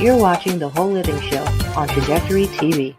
You're watching The Whole Living Show on Trajectory TV.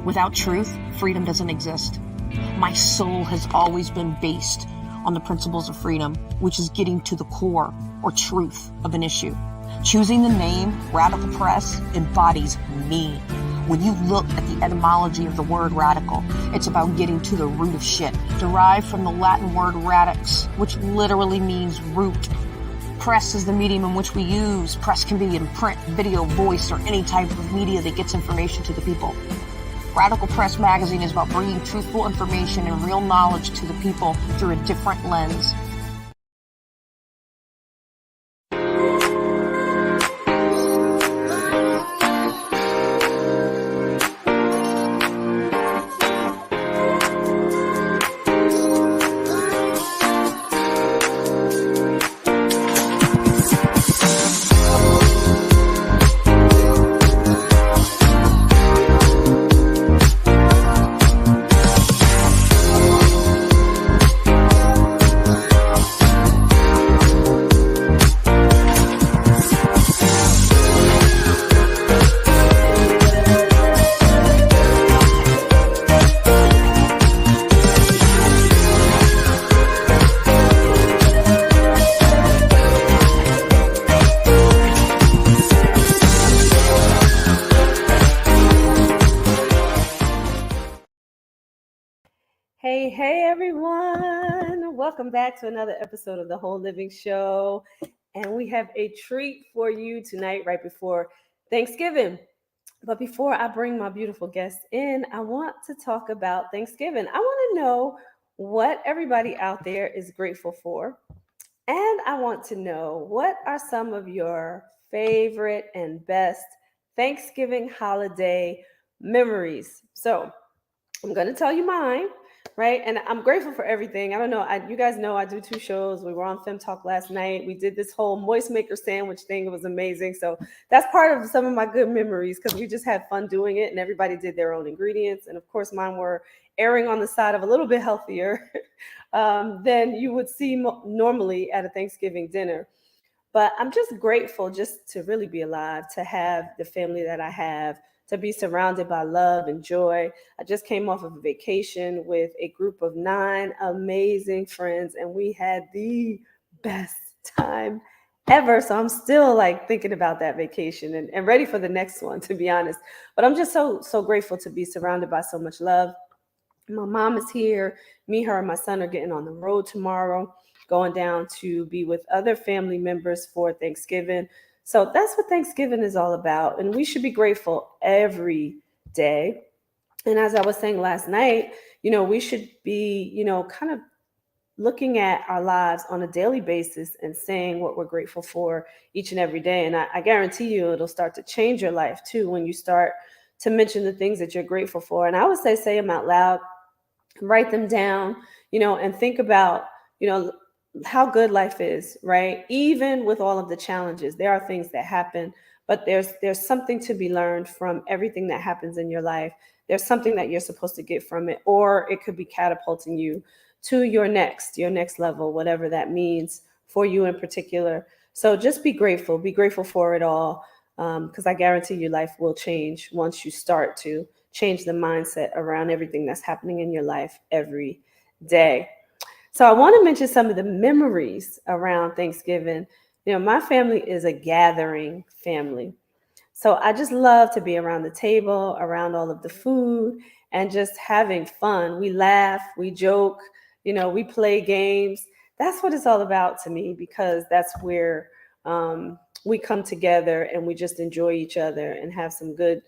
Without truth, freedom doesn't exist. My soul has always been based on the principles of freedom, which is getting to the core or truth of an issue. Choosing the name Radical Press embodies me. When you look at the etymology of the word radical, it's about getting to the root of shit, derived from the Latin word radix, which literally means root. Press is the medium in which we use. Press can be in print, video, voice, or any type of media that gets information to the people. Radical Press magazine is about bringing truthful information and real knowledge to the people through a different lens. Hey everyone, welcome back to another episode of The Whole Living Show. And we have a treat for you tonight right before Thanksgiving. But before I bring my beautiful guest in, I want to talk about Thanksgiving. I want to know what everybody out there is grateful for. And I want to know, what are some of your favorite and best Thanksgiving holiday memories? So I'm going to tell you mine. Right. And I'm grateful for everything. I don't know. You guys know I do 2 shows. We were on Femme Talk last night. We did this whole moist maker sandwich thing. It was amazing. So that's part of some of my good memories, because we just had fun doing it and everybody did their own ingredients. And of course, mine were erring on the side of a little bit healthier than you would see normally at a Thanksgiving dinner. But I'm just grateful just to really be alive, to have the family that I have, to be surrounded by love and joy. I just came off of a vacation with a group of 9 amazing friends, and we had the best time ever. So I'm still like thinking about that vacation and ready for the next one, to be honest. But I'm just so grateful to be surrounded by so much love. My mom is here. Me, her, and my son are getting on the road tomorrow, going down to be with other family members for Thanksgiving. So that's what Thanksgiving is all about. And we should be grateful every day. And as I was saying last night, we should be, kind of looking at our lives on a daily basis and saying what we're grateful for each and every day. And I guarantee you it'll start to change your life too when you start to mention the things that you're grateful for. And I would say them out loud, write them down, and think about, how good life is, right? Even with all of the challenges, there are things that happen, but there's something to be learned from everything that happens in your life. There's something that you're supposed to get from it, or it could be catapulting you to your next level, whatever that means for you in particular. So just be grateful for it all, because I guarantee your life will change once you start to change the mindset around everything that's happening in your life every day. So I want to mention some of the memories around Thanksgiving. My family is a gathering family. So I just love to be around the table, around all of the food, and just having fun. We laugh, we joke, we play games. That's what it's all about to me, because that's where we come together and we just enjoy each other and have some good,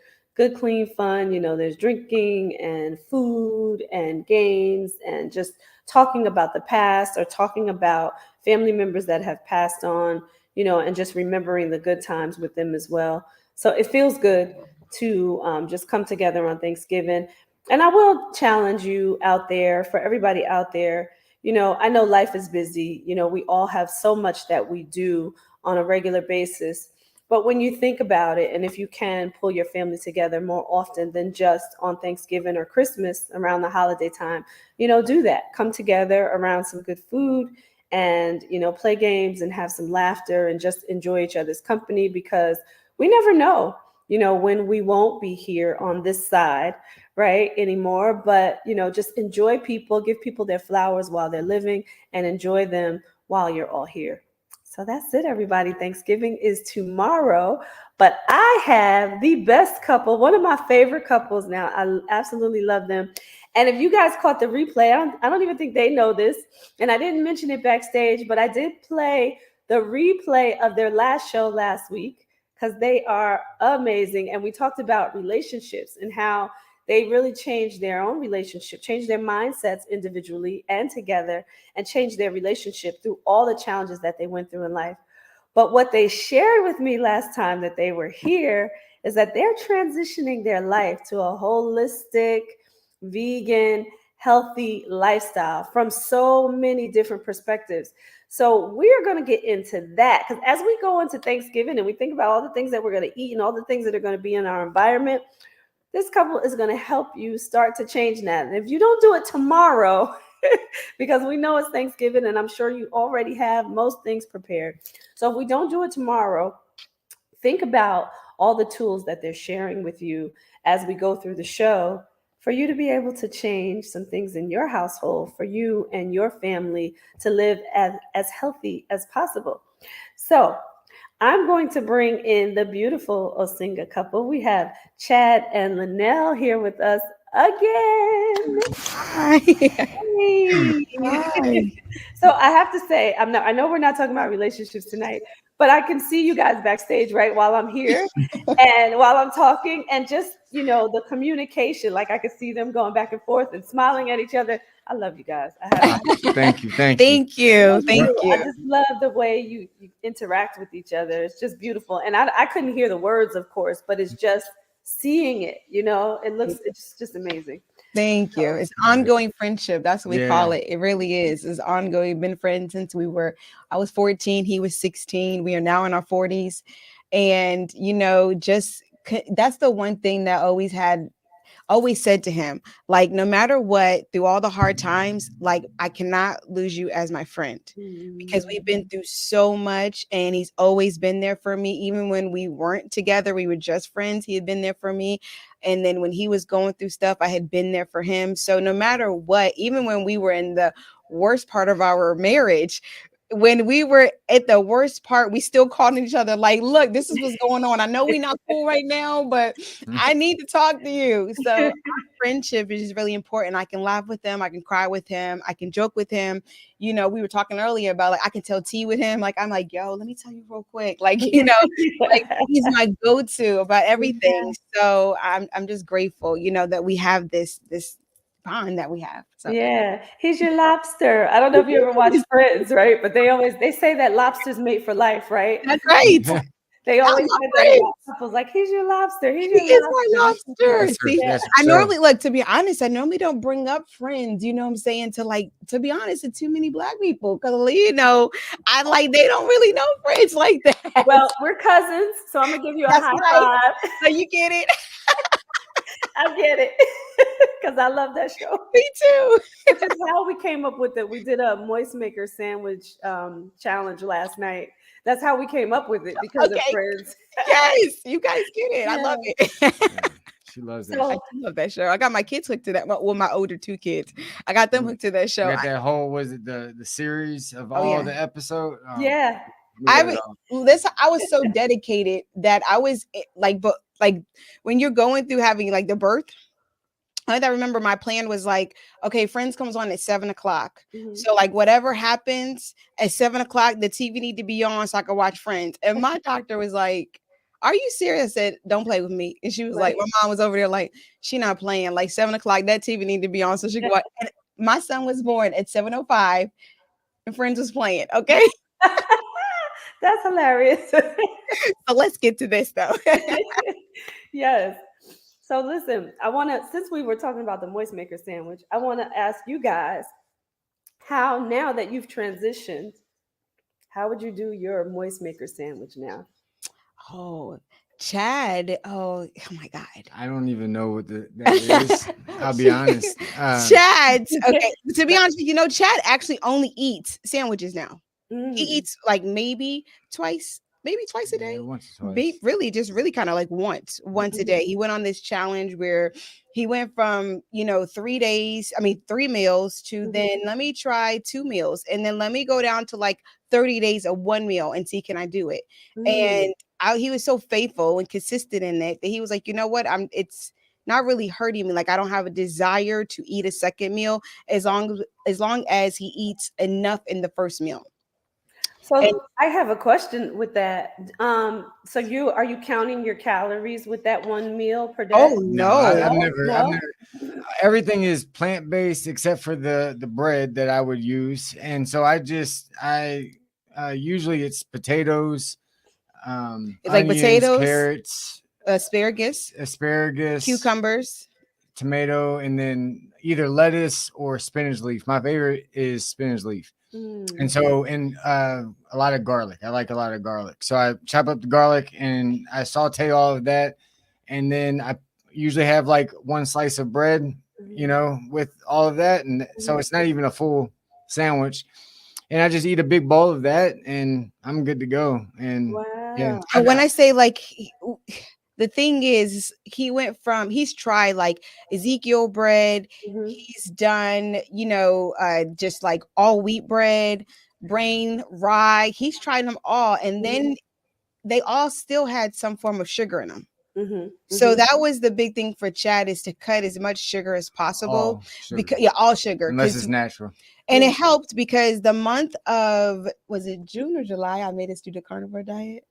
clean fun. There's drinking and food and games and just talking about the past, or talking about family members that have passed on, and just remembering the good times with them as well. So it feels good to just come together on Thanksgiving. And I will challenge you out there, for everybody out there, I know life is busy. We all have so much that we do on a regular basis. But when you think about it, and if you can pull your family together more often than just on Thanksgiving or Christmas around the holiday time, do that. Come together around some good food and, play games and have some laughter and just enjoy each other's company, because we never know, when we won't be here on this side, right, anymore. But, just enjoy people, give people their flowers while they're living, and enjoy them while you're all here. So that's it, everybody. Thanksgiving is tomorrow, but I have the best couple, one of my favorite couples now. I absolutely love them. And if you guys caught the replay, I don't even think they know this. And I didn't mention it backstage, but I did play the replay of their last show last week, because they are amazing. And we talked about relationships and how they really changed their own relationship, changed their mindsets individually and together, and changed their relationship through all the challenges that they went through in life. But what they shared with me last time that they were here is that they're transitioning their life to a holistic, vegan, healthy lifestyle from so many different perspectives. So we're going to get into that, because as we go into Thanksgiving and we think about all the things that we're going to eat and all the things that are going to be in our environment, this couple is going to help you start to change that. And if you don't do it tomorrow, because we know it's Thanksgiving and I'm sure you already have most things prepared. So if we don't do it tomorrow, think about all the tools that they're sharing with you as we go through the show, for you to be able to change some things in your household, for you and your family to live as healthy as possible. So I'm going to bring in the beautiful Osinga couple. We have Chad and Linnell here with us again. Hi. Hey. Hi. So I have to say, I know we're not talking about relationships tonight, but I can see you guys backstage, right, while I'm here and while I'm talking, and just, the communication, like I could see them going back and forth and smiling at each other. I love you guys. Thank you. Thank you. I just love the way you interact with each other. It's just beautiful. And I couldn't hear the words, of course, but it's just seeing it, it's just amazing. Thank you. It's ongoing friendship. That's what we call it. It really is. It's ongoing. Been friends since I was 14. He was 16. We are now in our 40s. And, that's the one thing that always said to him, like, no matter what, through all the hard times, like, I cannot lose you as my friend, because we've been through so much, and he's always been there for me. Even when we weren't together, we were just friends, he had been there for me. And then when he was going through stuff, I had been there for him. So no matter what, even when we were in the worst part of our marriage, when we were at the worst part, we still called each other like, look, this is what's going on. I know we're not cool right now, but I need to talk to you. So our friendship is really important. I can laugh with him. I can cry with him. I can joke with him. We were talking earlier about, like, I can tell tea with him. Like, I'm like, yo, let me tell you real quick. Like, like, he's my go-to about everything. So I'm just grateful, that we have this bond that we have. So yeah, he's your lobster. I don't know if you ever watch Friends, right? But they say that lobsters mate for life, right? that's right. They always say that about couples, like, he's your lobster. He is my lobster. See, Yeah. I normally, look, to be honest, I normally don't bring up friends, what I'm saying, to be honest, to too many Black people, because, I they don't really know friends like that. Well, we're cousins, so I'm gonna give you a That's high right. five. So you get it? I get it, because I love that show. Me too. Which is how we came up with it. We did a moist maker sandwich challenge last night. That's how we came up with it, because of Friends. Yes, you guys get it. I love it. she loves that. So I do love that show. I got my kids hooked to that. Well, my older two kids, I got them hooked to that show. Got that whole was it the series of Oh, all yeah. the episode? yeah. We got it all. I was so dedicated that I was like, but like when you're going through having like the birth, I remember my plan was like, okay, Friends comes on at 7:00. Mhm. So like whatever happens at 7:00, the TV need to be on so I can watch Friends. And my doctor was like, "Are you serious?" I said, "Don't play with me." And she was like, my mom was over there like, she not playing. Like 7:00, that TV need to be on so she could watch. And my son was born at 7:05 and Friends was playing. Okay. That's hilarious. So let's get to this though. Yes. So listen, I want to, since we were talking about the moist maker sandwich, I want to ask you guys how, now that you've transitioned, how would you do your moist maker sandwich now? Oh, Chad. Oh my God. I don't even know what that is. I'll be honest. Chad. Okay. To be honest, Chad actually only eats sandwiches now. He eats like maybe twice a day. Once or twice. Really kind of like once a day. He went on this challenge where he went from 3 meals to then let me try 2 meals and then let me go down to like 30 days of 1 meal and see can I do it. And he was so faithful and consistent in it that he was like, you know what, it's not really hurting me. Like I don't have a desire to eat a second meal as long as he eats enough in the first meal. So I have a question with that. So are you counting your calories with that 1 meal per day? Oh no, I've never. Everything is plant based except for the bread that I would use, and so I usually it's potatoes, it's onions, like potatoes, carrots, asparagus, cucumbers, tomato, and then either lettuce or spinach leaf. My favorite is spinach leaf. And so, a lot of garlic. I like a lot of garlic. So I chop up the garlic and I saute all of that. And then I usually have like 1 slice of bread, with all of that. And so it's not even a full sandwich. And I just eat a big bowl of that and I'm good to go. And yeah. And when I say like, the thing is, he's tried like Ezekiel bread. He's done, just like all wheat bread, grain, rye. He's tried them all. And then they all still had some form of sugar in them. So that was the big thing for Chad, is to cut as much sugar as possible. All sugar. Unless it's natural. And it helped because the month of, was it June or July? I made us do the carnivore diet.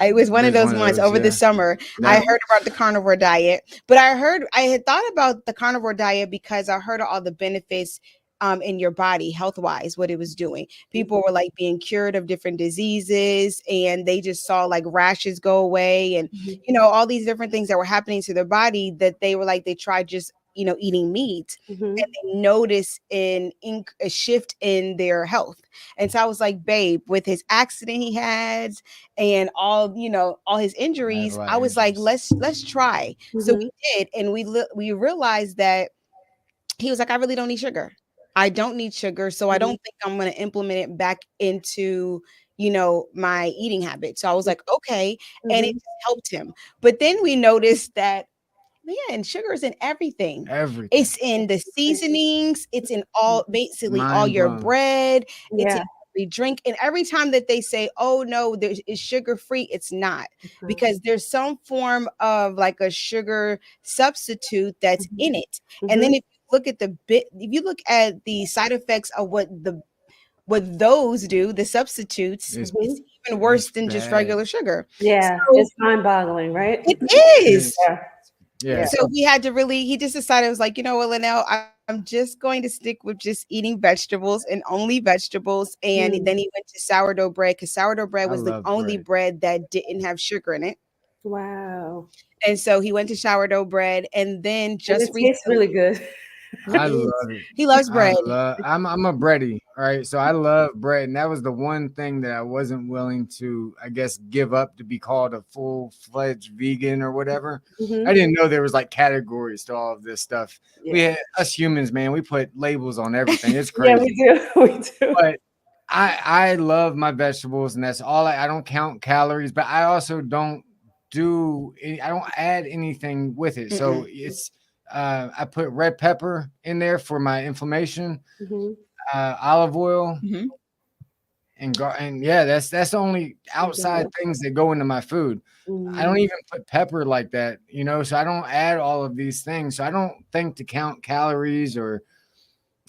It was one of those months over the summer. I heard about the carnivore diet, but I had thought about the carnivore diet because I heard all the benefits in your body, health-wise, what it was doing. People were like being cured of different diseases, and they just saw like rashes go away, and all these different things that were happening to their body, that they were like, they tried just eating meat, and they noticed a shift in their health. And so I was like, babe, with his accident he had and all his injuries, I was like, let's try. So we did, and we realized that he was like, I really don't need sugar. I don't need sugar, so I don't think I'm going to implement it back into my eating habits. So I was like, okay, and it helped him. But then we noticed that, man, sugar is in everything. It's in the seasonings. It's in basically all your bread. It's in every drink. And every time that they say, oh no, it's sugar free, it's not, because there's some form of like a sugar substitute that's in it. And then if you look at the side effects of what those do, the substitutes, it's even worse than just regular sugar. Yeah, so, it's mind-boggling, right? It is. Yeah. So he just decided, it was like, you know what, Linnell, I'm just going to stick with just eating vegetables and only vegetables. And then he went to sourdough bread, because sourdough bread was the only bread that didn't have sugar in it. Wow. And so he went to sourdough bread, and then it tastes really good. I love it. He loves bread. I'm a bready, right? So I love bread, and that was the one thing that I wasn't willing to, I guess, give up to be called a full-fledged vegan or whatever. I didn't know there was like categories to all of this stuff. We us humans, man, we put labels on everything. It's crazy. Yeah, we do. But I love my vegetables, and that's all. I don't count calories, but I also don't add anything with it. So it's I put red pepper in there for my inflammation, olive oil, and yeah, that's the only outside things that go into my food. I don't even put pepper like that, so I don't add all of these things. So I don't think to count calories or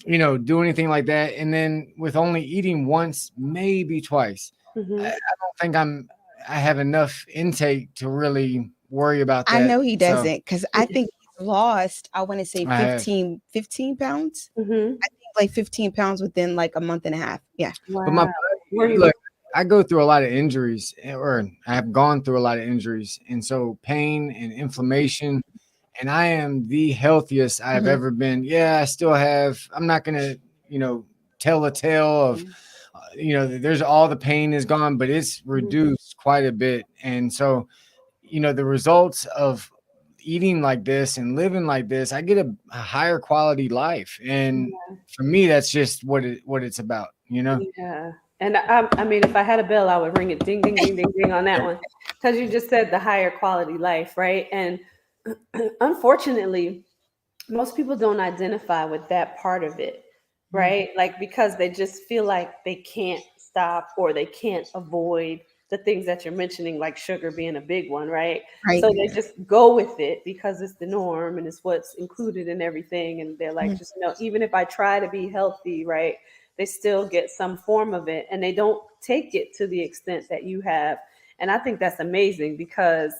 do anything like that. And then with only eating once, maybe twice, I don't think I have enough intake to really worry about that. I know he So doesn't, because I think he's lost, I want to say I have. 15 pounds. I think like 15 pounds within like a month and a half. Yeah. Wow. But look, I go through a lot of injuries, or I have gone through a lot of injuries. And so pain and inflammation, and I am the healthiest I've ever been. Yeah, I still have, I'm not going to, tell a tale of, there's all the pain is gone, but it's reduced quite a bit. And so, the results of eating like this and living like this, I get a higher quality life. And for me, that's just what it's about, Yeah. And I mean, if I had a bell, I would ring it ding, ding, ding, ding, ding on that one. Because you just said the higher quality life, right? And unfortunately, most people don't identify with that part of it, right? Like, because they just feel like they can't stop or they can't avoid the things that you're mentioning, like sugar being a big one, right? Right. So they just go with it because it's the norm and it's what's included in everything. And they're like, just even if I try to be healthy, right, they still get some form of it and they don't take it to the extent that you have. And I think that's amazing because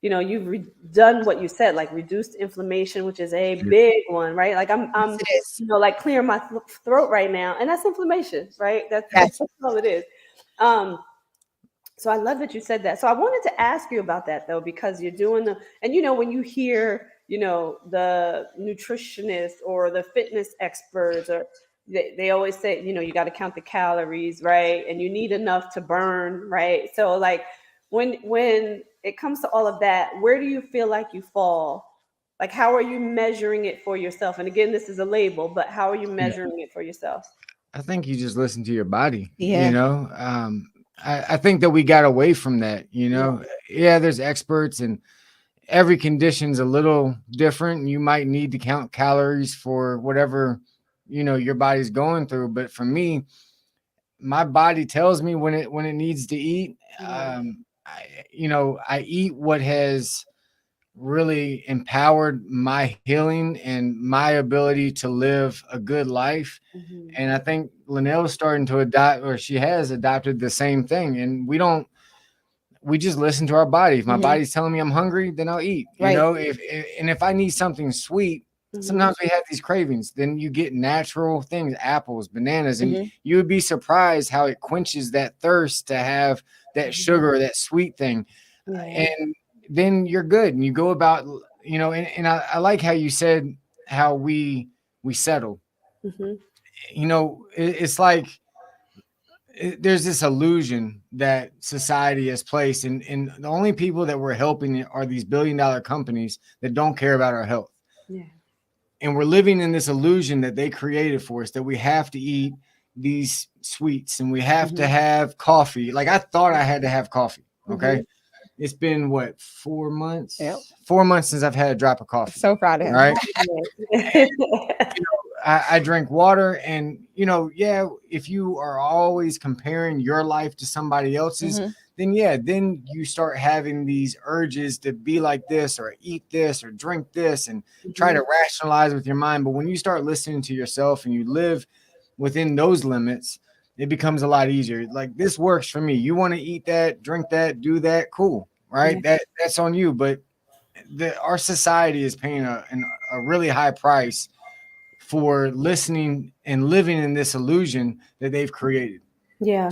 you've done what you said, like reduced inflammation, which is a big one, right? Like I'm Yes, it is. like clearing my throat right now, and that's inflammation, right? That's all it is. So I love that you said that. So I wanted to ask you about that though, because you're doing and when you hear, the nutritionist or the fitness experts, or they always say, you got to count the calories, right? And you need enough to burn, right? So like when it comes to all of that, where do you feel like you fall? Like, how are you measuring it for yourself? And again, this is a label, but how are you measuring it for yourself? I think you just listen to your body, Yeah. I think that we got away from that, Yeah, there's experts and every condition's a little different. You might need to count calories for whatever, your body's going through. But for me, my body tells me when it needs to eat. I eat what has really empowered my healing and my ability to live a good life. And I think Linnell's starting to adopt, or she has adopted the same thing. And we just listen to our body. If my body's telling me I'm hungry, then I'll eat, if I need something sweet, sometimes we have these cravings, then you get natural things, apples, bananas, and you would be surprised how it quenches that thirst to have that sugar, that sweet thing. And then you're good. And you go about, and I like how you said how we settle. It's like there's this illusion that society has placed, and the only people that we're helping are these billion-dollar companies that don't care about our health. And we're living in this illusion that they created for us, that we have to eat these sweets and we have to have coffee. Like, I thought I had to have coffee. Okay. It's been 4 months? Yep. 4 months since I've had a drop of coffee. So proud of him. Right. I drink water, and if you are always comparing your life to somebody else's, then you start having these urges to be like this or eat this or drink this and try to rationalize with your mind. But when you start listening to yourself and you live within those limits, it becomes a lot easier. Like, this works for me. You want to eat that, drink that, do that, cool, right? That's on you. But our society is paying a really high price for listening and living in this illusion that they've created. I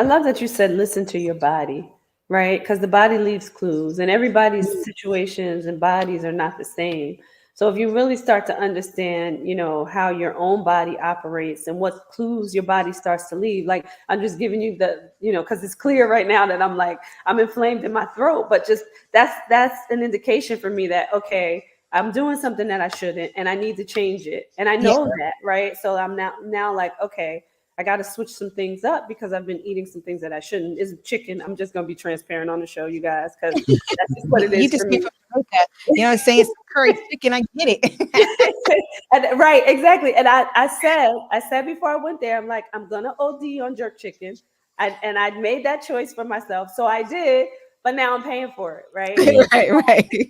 love that you said listen to your body, right? Because the body leaves clues, and everybody's situations and bodies are not the same. So if you really start to understand, how your own body operates and what clues your body starts to leave, like, I'm just giving you the, because it's clear right now that I'm inflamed in my throat, but just that's an indication for me that, okay, I'm doing something that I shouldn't, and I need to change it. And I know that, right? So I'm now like, okay, I got to switch some things up because I've been eating some things that I shouldn't. Is chicken. I'm just going to be transparent on the show, you guys, because that's just what it You is just for came me. from Jamaica, you know, saying some curry chicken. I get it. And, right, exactly. And I said before I went there, I'm like, I'm gonna OD on jerk chicken. And I made that choice for myself. So I did, but now I'm paying for it, right? Right.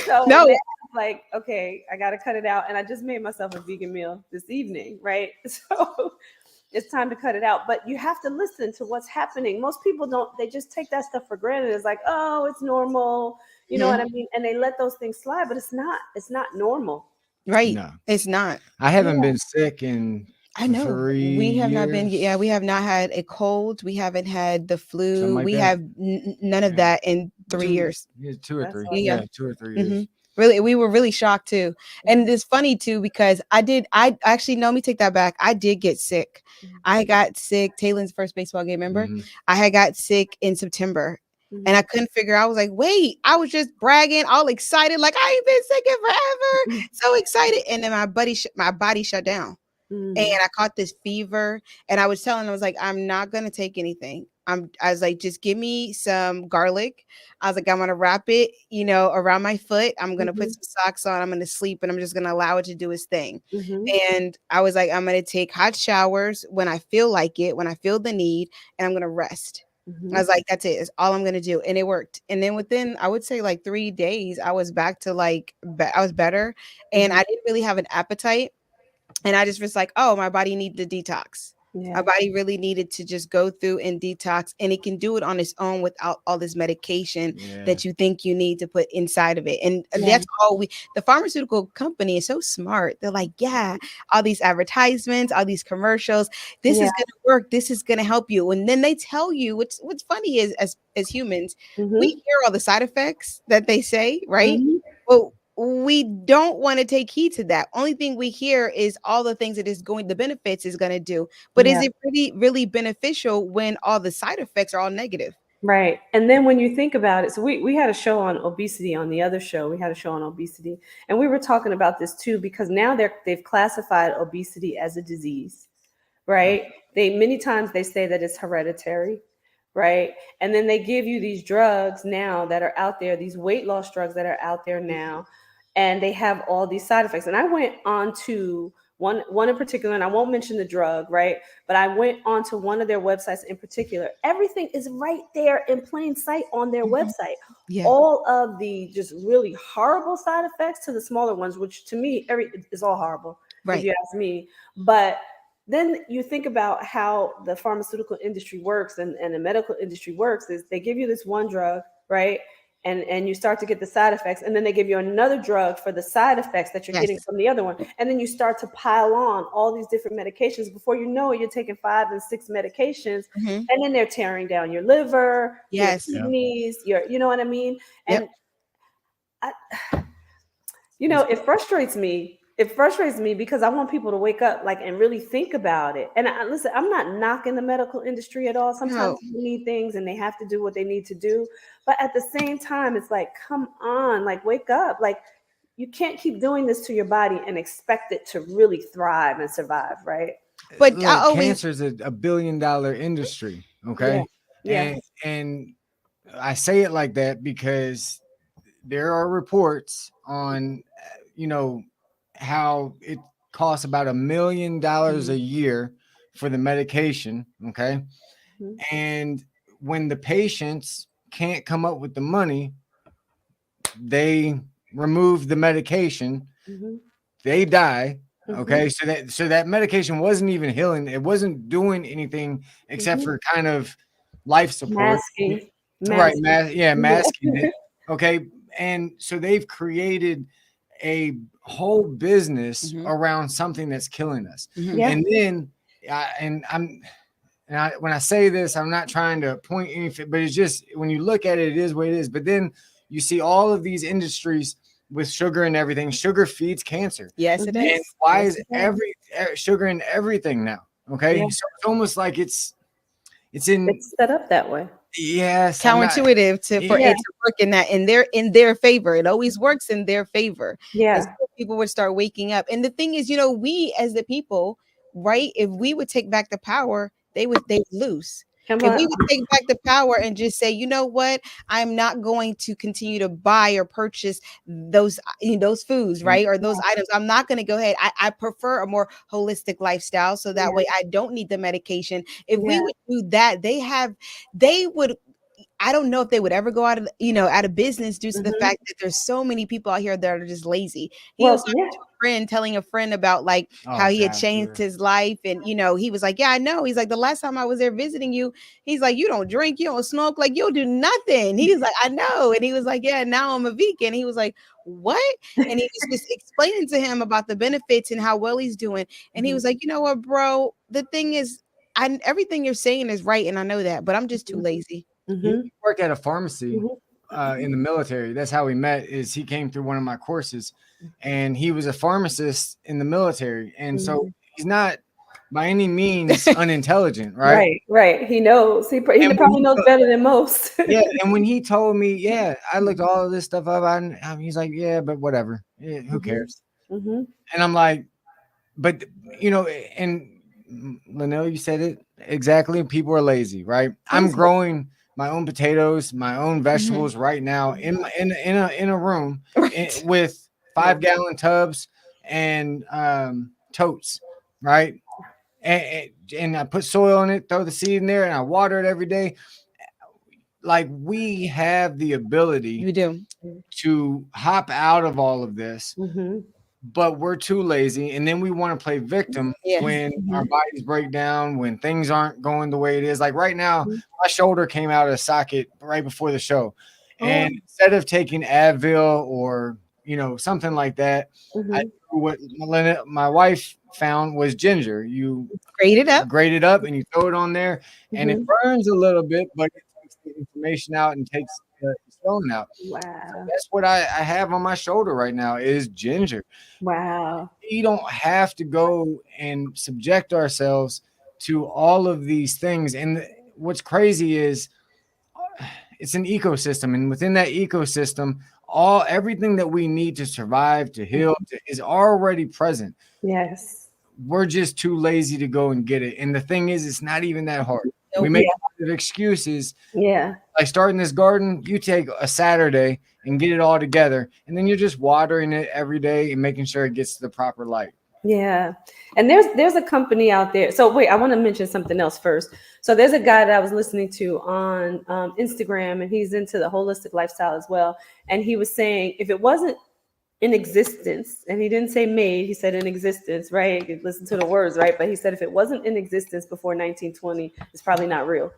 So No. now I'm like, okay, I gotta cut it out. And I just made myself a vegan meal this evening, right? So it's time to cut it out. But you have to listen to what's happening. Most people don't, they just take that stuff for granted. It's like, oh, it's normal. You know what I mean? And they let those things slide, but it's not normal. Right. No, It's not. I haven't been sick in I know 3 we have not been. years, Yeah, we have not had a cold. We haven't had the something flu. like We that. have none of that in 3 years. 2 or That's 3. awesome. Yeah. 2 or 3 years. Really, we were really shocked too. And it's funny too, because I actually, no, let me take that back. I did get sick. I got sick. Taylor's first baseball game, remember? I had got sick in September. And I couldn't figure out. I was like, wait, I was just bragging, all excited, like I ain't been sick in forever. So excited. And then my body shut down. And I caught this fever, and I was telling him, I was like, I'm not going to take anything. I was like, just give me some garlic. I was like, I'm going to wrap it, you know, around my foot. I'm going to put some socks on. I'm going to sleep, and I'm just going to allow it to do its thing. And I was like, I'm going to take hot showers when I feel like it, when I feel the need, and I'm going to rest. I was like, that's it. It's all I'm going to do. And it worked. And then within, I would say like 3 days, I was back to like, I was better. And I didn't really have an appetite. And I just was like, oh, my body needed a detox. My body really needed to just go through and detox, and it can do it on its own without all this medication that you think you need to put inside of it. And that's all the pharmaceutical company is so smart. They're like, yeah, all these advertisements, all these commercials, this is going to work. This is going to help you. And then they tell you, what's funny is as humans, we hear all the side effects that they say, right? Well, we don't want to take heed to that. Only thing we hear is all the things that the benefits is going to do. But is it really, really beneficial when all the side effects are all negative? Right. And then when you think about it, so we had a show on obesity on the other show. We had a show on obesity, and we were talking about this too, because now they've classified obesity as a disease, right? Many times they say that it's hereditary, right? And then they give you these drugs now that are out there, these weight loss drugs that are out there now, and they have all these side effects. And I went on to one in particular, and I won't mention the drug, right? But I went on to one of their websites in particular. Everything is right there in plain sight on their website. All of the just really horrible side effects to the smaller ones, which to me is all horrible, if you ask me. But then you think about how the pharmaceutical industry works and the medical industry works is they give you this one drug, right? And you start to get the side effects, and then they give you another drug for the side effects that you're getting from the other one. And then you start to pile on all these different medications. Before you know it, you're taking 5 and 6 medications, and then they're tearing down your liver, your kidneys, you know what I mean? And it frustrates me. It frustrates me because I want people to wake up and really think about it. And listen, I'm not knocking the medical industry at all. Sometimes you need things and they have to do what they need to do. But at the same time, it's like, come on, wake up. You can't keep doing this to your body and expect it to really thrive and survive, right? But cancer is a $1 billion industry. Okay. Yeah. And I say it like that because there are reports on, how it costs about $1 million a year for the medication. Okay. And when the patients can't come up with the money, they remove the medication, they die. Okay. So that medication wasn't even healing. It wasn't doing anything except for kind of life support. Masking. Right. Masking it. Okay. And so they've created a whole business around something that's killing us. And then, when I say this, I'm not trying to point anything, but it's just, when you look at it, it is what it is. But then you see all of these industries with sugar and everything. Sugar feeds cancer. Yes, it is. And why is sugar in everything now? Okay. So it's almost like it's set up that way. Yes, counterintuitive for it to work in their favor. It always works in their favor. Yeah. And so people would start waking up. And the thing is, we as the people, right? If we would take back the power, they would lose. Come If on. we would take back the power and just say, you know what, I'm not going to continue to buy or purchase those, those foods, right? Or those items. I'm not going to go ahead. I prefer a more holistic lifestyle. So that way I don't need the medication. If we would do that, they would, I don't know if they would ever go out of, out of business due to the fact that there's so many people out here that are just lazy. He was talking to a friend, telling a friend about like how he had changed his life. And, he was like, yeah, I know. He's like, the last time I was there visiting you, he's like, you don't drink, you don't smoke, like you'll do nothing. He was like, I know. And he was like, yeah, now I'm a vegan. He was like, what? And he was just explaining to him about the benefits and how well he's doing. And he was like, you know what, bro, the thing is, everything you're saying is right. And I know that, but I'm just too lazy. He worked at a pharmacy in the military. That's how we met. Is he came through one of my courses, and he was a pharmacist in the military, and so he's not by any means unintelligent, right? Right. He knows. He probably knows better than most. Yeah, and when he told me, I looked all of this stuff up. He's like, yeah, but whatever. Yeah, who cares? And I'm like, but and Linnell, you said it exactly. People are lazy, right? I'm growing my own potatoes, my own vegetables right now in a room with 5-gallon tubs and totes, right? And I put soil in it, throw the seed in there, and I water it every day. Like we have the ability to hop out of all of this. But we're too lazy, and then we want to play victim when our bodies break down, when things aren't going the way it is. Like right now, my shoulder came out of the socket right before the show, and instead of taking Advil or something like that, what my wife found was ginger. You grate it up, and you throw it on there, and it burns a little bit, but it takes the inflammation out and takes the swelling out. Wow. So that's what I have on my shoulder right now is ginger. Wow. We don't have to go and subject ourselves to all of these things. And what's crazy is it's an ecosystem, and within that ecosystem, everything that we need to survive, to heal, is already present. Yes. We're just too lazy to go and get it. And the thing is, it's not even that hard. We make a lot of excuses. Yeah. Like starting this garden, you take a Saturday and get it all together, and then you're just watering it every day and making sure it gets to the proper light. Yeah. And there's a company out there. So wait, I want to mention something else first. So there's a guy that I was listening to on Instagram, and he's into the holistic lifestyle as well. And he was saying if it wasn't in existence, and he didn't say made, he said in existence, right? You listen to the words, right? But he said if it wasn't in existence before 1920, it's probably not real.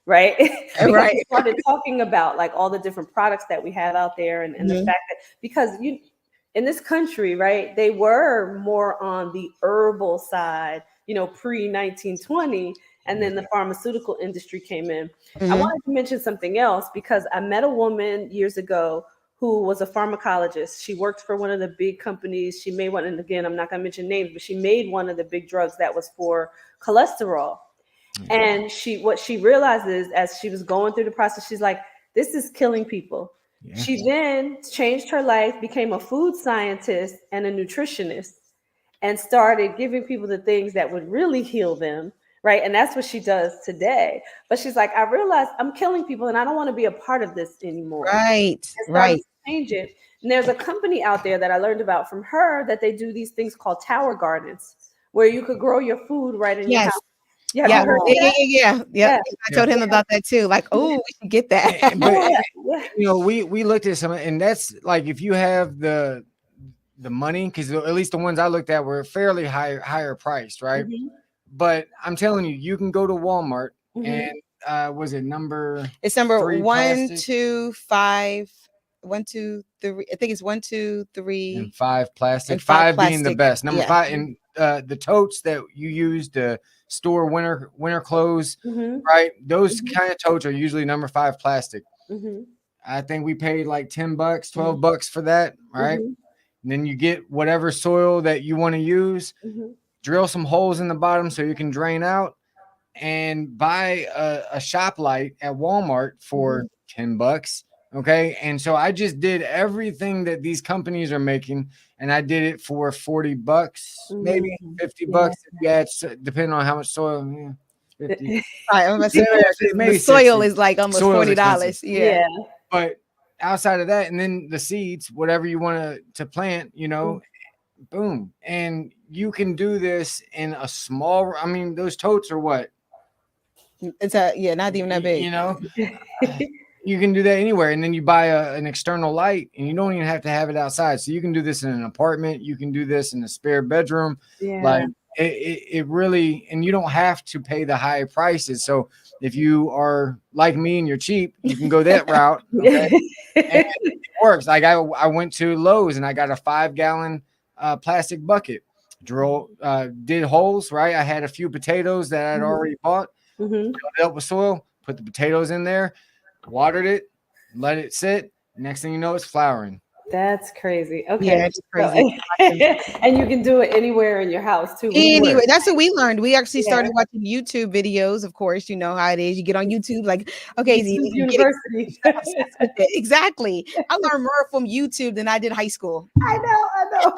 Right. Because he started talking about like all the different products that we have out there, and the fact that because in this country, right, they were more on the herbal side, pre 1920, and then the pharmaceutical industry came in. I wanted to mention something else because I met a woman years ago who was a pharmacologist. She worked for one of the big companies. She made one, and again, I'm not going to mention names, but she made one of the big drugs that was for cholesterol. And what she realized is as she was going through the process, she's like, this is killing people. Yeah. She then changed her life, became a food scientist and a nutritionist, and started giving people the things that would really heal them. Right. And that's what she does today. But she's like, I realized I'm killing people and I don't want to be a part of this anymore. Right. To change it. And there's a company out there that I learned about from her that they do these things called tower gardens where you could grow your food right in your house. Yeah. I told him about that too. Like, we should get that. But we looked at some, and that's like if you have the money, because at least the ones I looked at were fairly higher priced, right? But I'm telling you, you can go to Walmart and was it number? It's number 1, 2, 5. 1, 2, 3. I think it's 1, 2, 3, and 5 plastic. And 5 being the best. Number 5, and the totes that you use to store winter clothes, right? Those kind of totes are usually number 5 plastic. I think we paid like $10, $12 for that, right? And then you get whatever soil that you want to use, drill some holes in the bottom so you can drain out, and buy a shop light at Walmart for $10. Okay. And so I just did everything that these companies are making, and I did it for $40, maybe $50. Yeah, it's depending on how much soil. Yeah, 50. The soil is like almost $40. Yeah. But outside of that, and then the seeds, whatever you want to plant, you know, boom. And you can do this in a small, I mean, those totes are what? It's not even that big. You know, you can do that anywhere. And then you buy an external light, and you don't even have to have it outside. So you can do this in an apartment. You can do this in a spare bedroom. Yeah. Like it really, and you don't have to pay the high prices. So if you are like me and you're cheap, you can go that route. Okay? And it works. Like I went to Lowe's and I got a 5-gallon plastic bucket. Did holes, right? I had a few potatoes that I'd already bought. Filled it up with soil, put the potatoes in there, watered it, let it sit. Next thing you know, it's flowering. That's crazy. Okay. Yeah, it's crazy. And you can do it anywhere in your house too. Anyway, that's what we learned. We actually started watching YouTube videos. Of course, you know how it is. You get on YouTube, like, okay, university. Exactly. I learned more from YouTube than I did high school. I know.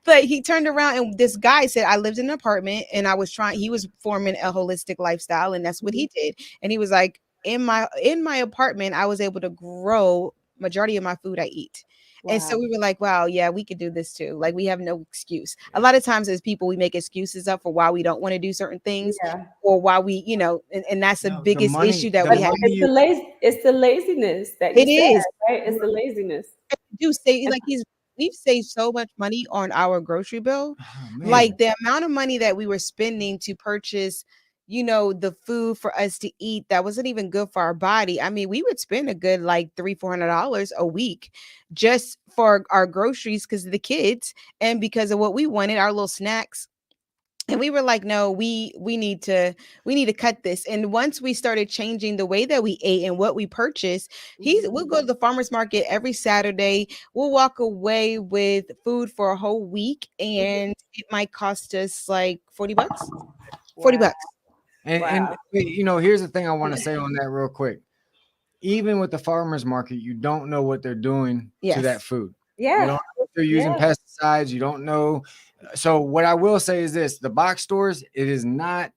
But he turned around and this guy said, I lived in an apartment and he was forming a holistic lifestyle, and that's what he did. And he was like, in my apartment, I was able to grow majority of my food I eat. Wow. And so we were like, wow, yeah, we could do this too. Like, we have no excuse. A lot of times as people, we make excuses up for why we don't want to do certain things, or why we, you know, and that's the biggest issue that we have. It's the laziness that it is, right? It's the laziness. You say, like, we've saved so much money on our grocery bill. Like, the amount of money that we were spending to purchase, you know, the food for us to eat that wasn't even good for our body. I mean, we would spend a good like $300-400 a week just for our groceries because of the kids and because of what we wanted, our little snacks. And we were like, no, we need to cut this. And once we started changing the way that we ate and what we purchased, we'll go to the farmer's market every Saturday. We'll walk away with food for a whole week, and it might cost us like $40. $40. And you know, here's the thing I want to say on that real quick. Even with the farmer's market, you don't know what they're doing to that food. Yeah. You don't know if they're using pesticides. You don't know. So what I will say is this: the box stores, it is not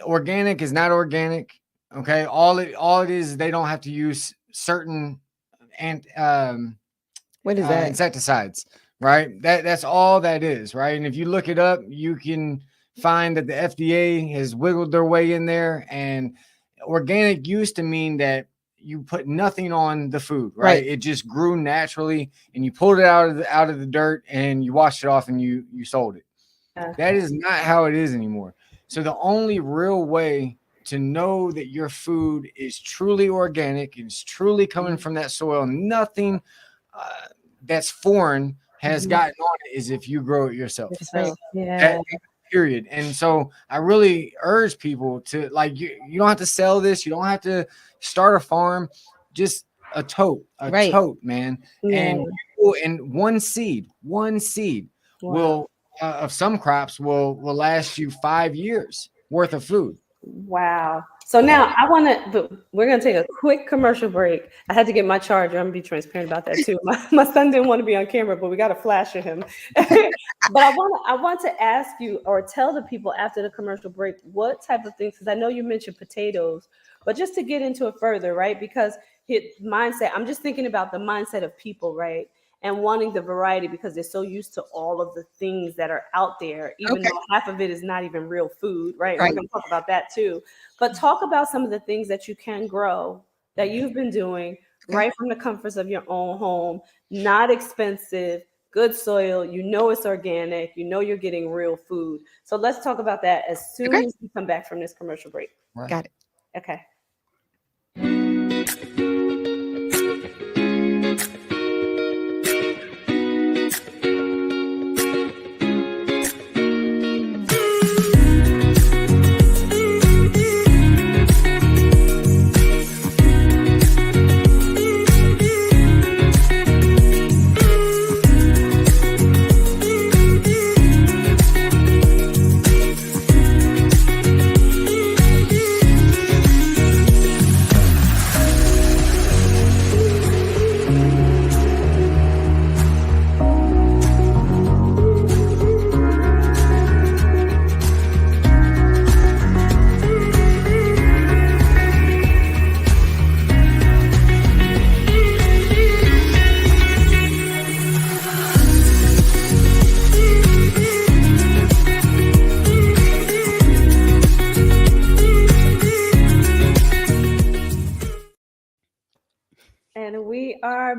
organic. Is not organic. Okay. All it is they don't have to use certain what is that? Insecticides, right? That's all that is, right? And if you look it up, you can find that the FDA has wiggled their way in there. And organic used to mean that you put nothing on the food, right? It just grew naturally, and you pulled it out of the dirt and you washed it off and you sold it. That is not how it is anymore. So the only real way to know that your food is truly organic, it's truly coming from that soil, nothing that's foreign has gotten on it, is if you grow it yourself. Period. And so I really urge people to, like, you don't have to sell this. You don't have to start a farm, just a tote, man. And one seed will of some crops will last you 5 years worth of food. Wow. So now we're going to take a quick commercial break. I had to get my charger. I'm going to be transparent about that too. My son didn't want to be on camera, but we got a flash of him. But I want to ask you, or tell the people after the commercial break, what type of things, because I know you mentioned potatoes, but just to get into it further, right? Because I'm just thinking about the mindset of people, right? And wanting the variety because they're so used to all of the things that are out there, even though half of it is not even real food, right? We're going to talk about that too. But talk about some of the things that you can grow that you've been doing right from the comforts of your own home, not expensive, good soil, you know it's organic, you know you're getting real food. So let's talk about that as soon as we come back from this commercial break. Got it. Okay.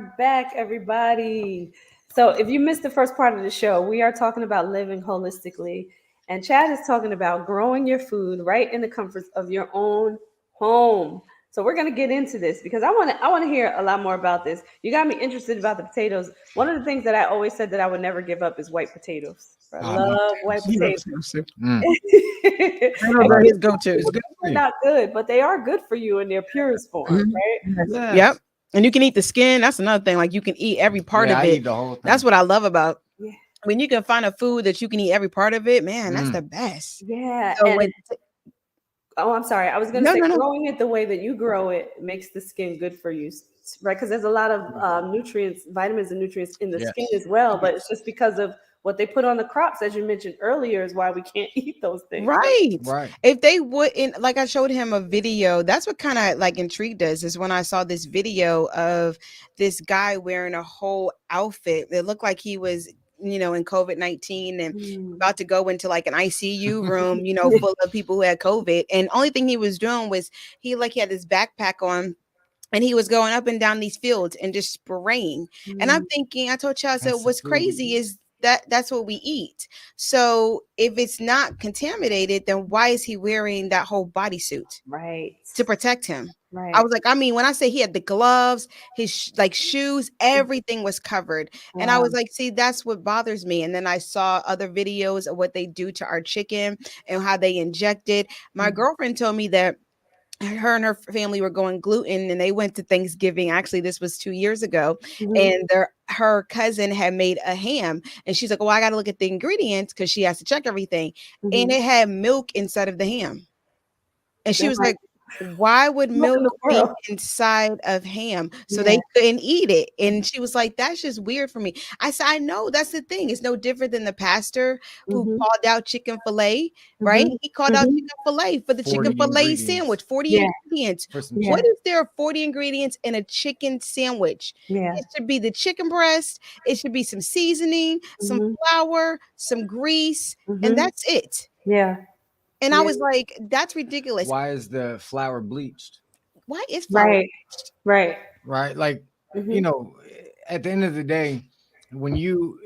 are back, everybody. So, if you missed the first part of the show, we are talking about living holistically. And Chad is talking about growing your food right in the comforts of your own home. So we're gonna get into this because I want to hear a lot more about this. You got me interested about the potatoes. One of the things that I always said that I would never give up is white potatoes. I love white You know, potatoes. potatoes are his go-to. It's good for They're you. not good, but they are good for you in their purest form, right? Yes. Yep. And you can eat the skin. That's another thing. Like you can eat every part Yeah, of I it. eat the whole thing. That's what I love about Yeah. when you can find a food that you can eat every part of it. Man, that's the best. Yeah. So And when oh, I'm sorry. I was going to no, say no, no. growing it the way that you grow it makes the skin good for you, right? Because there's a lot of nutrients, vitamins and nutrients in the Yes. skin as well. But it's just because of what they put on the crops, as you mentioned earlier, is why we can't eat those things. Right. Right. If they wouldn't, like I showed him a video, that's what kind of like intrigued us is when I saw this video of this guy wearing a whole outfit. It looked like he was, you know, in COVID-19 and about to go into like an ICU room, you know, full of people who had COVID. And only thing he was doing was he had this backpack on. And he was going up and down these fields and just spraying. And I'm thinking, I told Chad, I said, That's the what's food. crazy is that's what we eat. So if it's not contaminated, then why is he wearing that whole bodysuit Right. to protect him? Right. I was like, I mean, when I say he had the gloves, his like shoes, everything was covered. And I was like, see, that's what bothers me. And then I saw other videos of what they do to our chicken and how they inject it. My girlfriend told me that her and her family were going gluten and they went to Thanksgiving. Actually, this was 2 years ago. And her cousin had made a ham and she's like, well, I got to look at the ingredients because she has to check everything. And it had milk inside of the ham. And she was like, why would milk be inside of ham? So they couldn't eat it. And she was like, that's just weird for me. I said, I know that's the thing. It's no different than the pastor who called out chicken filet, right? He called out chicken filet for the chicken filet sandwich, 40 ingredients. What is there 40 ingredients in a chicken sandwich? It should be the chicken breast. It should be some seasoning, some flour, some grease, and that's it. Yeah. And I was like, that's ridiculous. Why is the flour bleached? Why is flour bleached? Right. Right. Like, you know, at the end of the day, when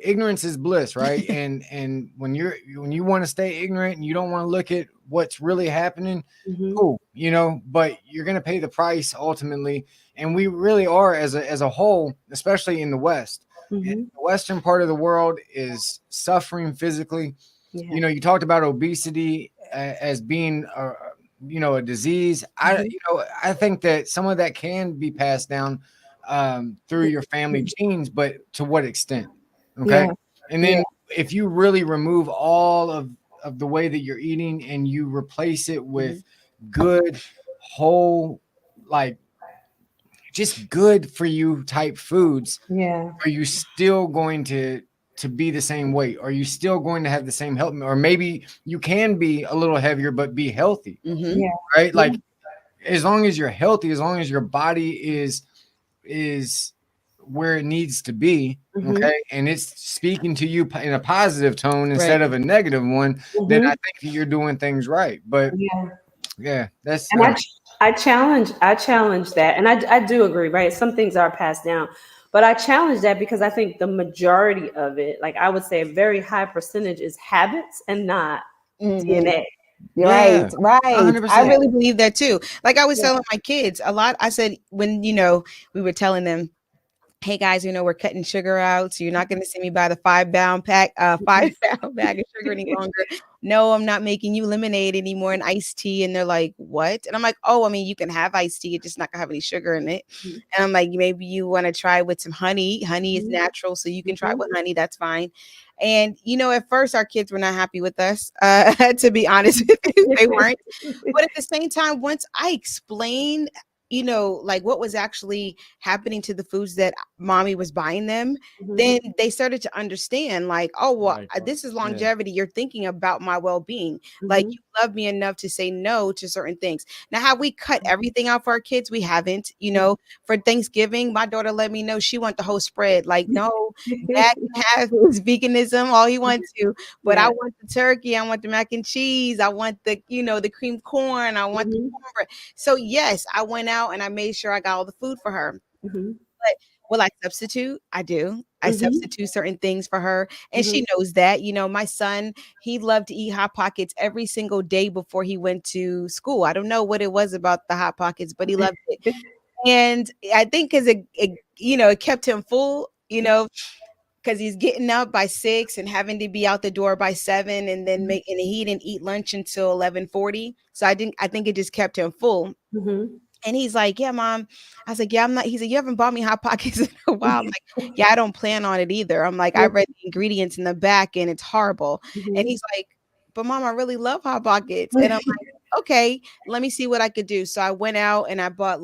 ignorance is bliss, right? and when you want to stay ignorant and you don't want to look at what's really happening, cool, you know, but you're gonna pay the price ultimately. And we really are as a whole, especially in the West. The Western part of the world is suffering physically. You know, you talked about obesity as being a disease. I think that some of that can be passed down through your family genes, but to what extent? Okay. And then if you really remove all of the way that you're eating and you replace it with good, whole, like just good for you type foods, are you still going to be the same weight? Are you still going to have the same health? Or maybe you can be a little heavier, but be healthy, right? Like as long as you're healthy, as long as your body is where it needs to be, okay, and it's speaking to you in a positive tone instead of a negative one, then I think that you're doing things right. But that's and I challenge that, and I do agree, right? Some things are passed down, but I challenge that because I think the majority of it, like I would say, a very high percentage is habits and not DNA. Right. 100%. I really believe that too. Like I was telling my kids a lot. I said when we were telling them, hey guys, we're cutting sugar out, so you're not going to see me buy the 5-pound bag of sugar any longer. No, I'm not making you lemonade anymore and iced tea. And they're like, what? And I'm like, oh, I mean, you can have iced tea, it's just not gonna have any sugar in it. And I'm like, maybe you want to try with some honey. Honey is natural, so you can try with honey. That's fine. And at first our kids were not happy with us, to be honest with you, they weren't. But at the same time, once I explained like what was actually happening to the foods that mommy was buying them, then they started to understand like, oh, well, this is longevity. You're thinking about my well-being. Like you love me enough to say no to certain things. Now, have we cut everything out for our kids? We haven't. For Thanksgiving, my daughter let me know she want the whole spread. Like, no, Dad can have his veganism all he wants to, but I want the turkey, I want the mac and cheese, I want the the cream corn, I want the cornbread. So yes, I went out and I made sure I got all the food for her. But Will I substitute? I do. I substitute certain things for her, and she Mm-hmm. knows that. You know, my son, he loved to eat Hot Pockets every single day before he went to school. I don't know what it was about the Hot Pockets, but he loved it. And I think because it kept him full, because he's getting up by 6 and having to be out the door by 7, and then and he didn't eat lunch until 11:40. So I think it just kept him full. Mm-hmm. And he's like, "Yeah, mom." I was like, "Yeah, I'm not." He said, "You haven't bought me Hot Pockets in a while." I'm like, "Yeah, I don't plan on it either." I'm like, "I read the ingredients in the back and it's horrible." And he's like, "But mom, I really love Hot Pockets." And I'm like, "Okay, let me see what I could do." So I went out and I bought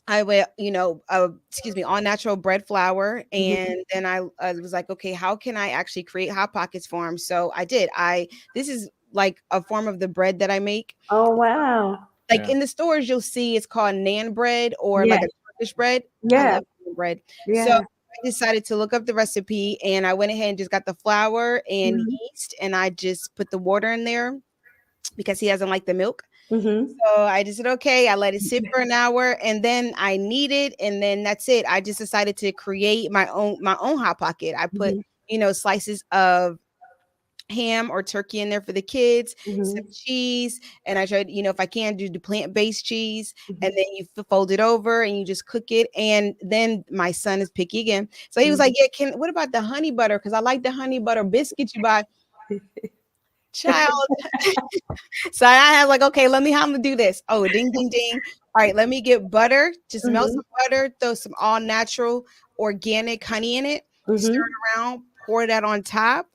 all natural bread flour. And then I was like, okay, how can I actually create Hot Pockets for him? So I did. This is like a form of the bread that I make. Oh, wow. Like in the stores, you'll see it's called naan bread or Yeah. like a Turkish bread. I Yeah. love naan bread. Yeah. So I decided to look up the recipe, and I went ahead and just got the flour and yeast, and I just put the water in there because he doesn't like the milk. Mm-hmm. So I just said, okay, I let it sit for an hour, and then I kneaded, and then that's it. I just decided to create my own Hot Pocket. I put, slices of ham or turkey in there for the kids, some cheese, and I tried, if I can do the plant-based cheese, and then you fold it over and you just cook it. And then my son is picky again, so he was like, "Yeah, what about the honey butter? Because I like the honey butter biscuits you buy." Child. So I had like, okay, how I'm gonna do this. Oh, ding, ding, ding. All right, let me get butter. Just melt some butter, throw some all natural organic honey in it, stir it around, pour that on top.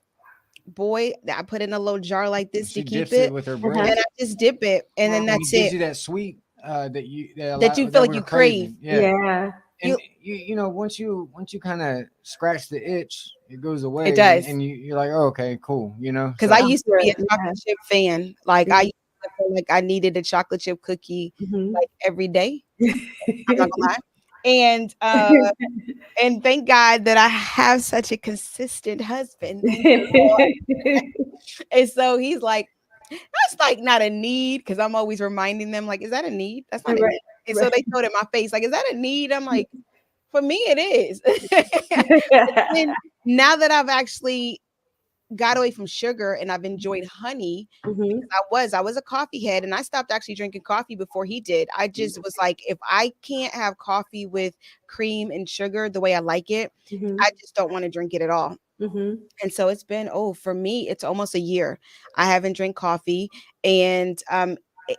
Boy, I put it in a little jar like this She to keep dips it with her and bread. I just dip it, and then And that's it gives it. you that sweet that you Feel like we you were crave. craving. Yeah. Yeah. And once you kind of scratch the itch, it goes away. It does. And you're like, oh, okay, cool. Because I used to be a chocolate chip fan. Like I used to feel like I needed a chocolate chip cookie like every day. I'm not gonna lie. And and thank God that I have such a consistent husband. Thank you. And so he's like, that's like not a need, because I'm always reminding them, like, is that a need? That's not a need. And so they throw it in my face, like, is that a need? I'm like, for me, it is. And now that I've actually got away from sugar and I've enjoyed honey, I was a coffee head, and I stopped actually drinking coffee before he did. I just was like, if I can't have coffee with cream and sugar the way I like it, I just don't want to drink it at all. And so it's been, for me, it's almost a year. I haven't drank coffee, and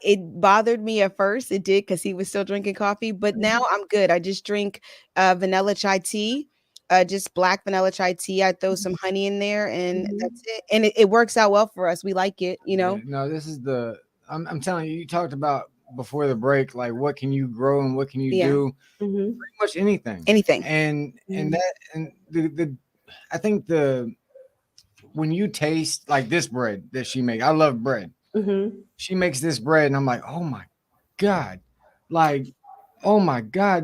it bothered me at first. It did, because he was still drinking coffee, but now I'm good. I just drink vanilla chai tea. Just black vanilla chai tea. I throw some honey in there, and that's it. And it works out well for us. We like it, Yeah, no, this is I'm telling you, you talked about before the break, like what can you grow and what can you do? Pretty much anything. And the I think when you taste like this bread that she makes, I love bread. She makes this bread, and I'm like, oh my God,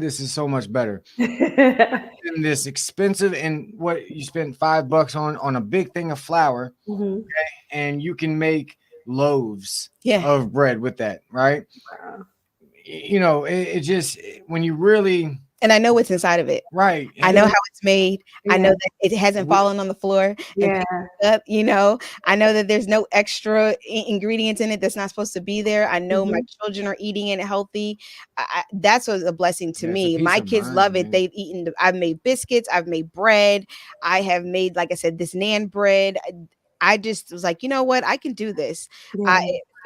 this is so much better than this expensive. And what you spent $5 on a big thing of flour, okay? And you can make loaves of bread with that, right? It just, when you really, and I know what's inside of it. Right. I know how it's made. I know that it hasn't fallen on the floor and up, I know that there's no extra ingredients in it that's not supposed to be there. I know my children are eating it healthy. That's a blessing to me. My kids love it. They've eaten, I've made biscuits, I've made bread. I have made, like I said, this naan bread. I just was like, you know what? I can do this.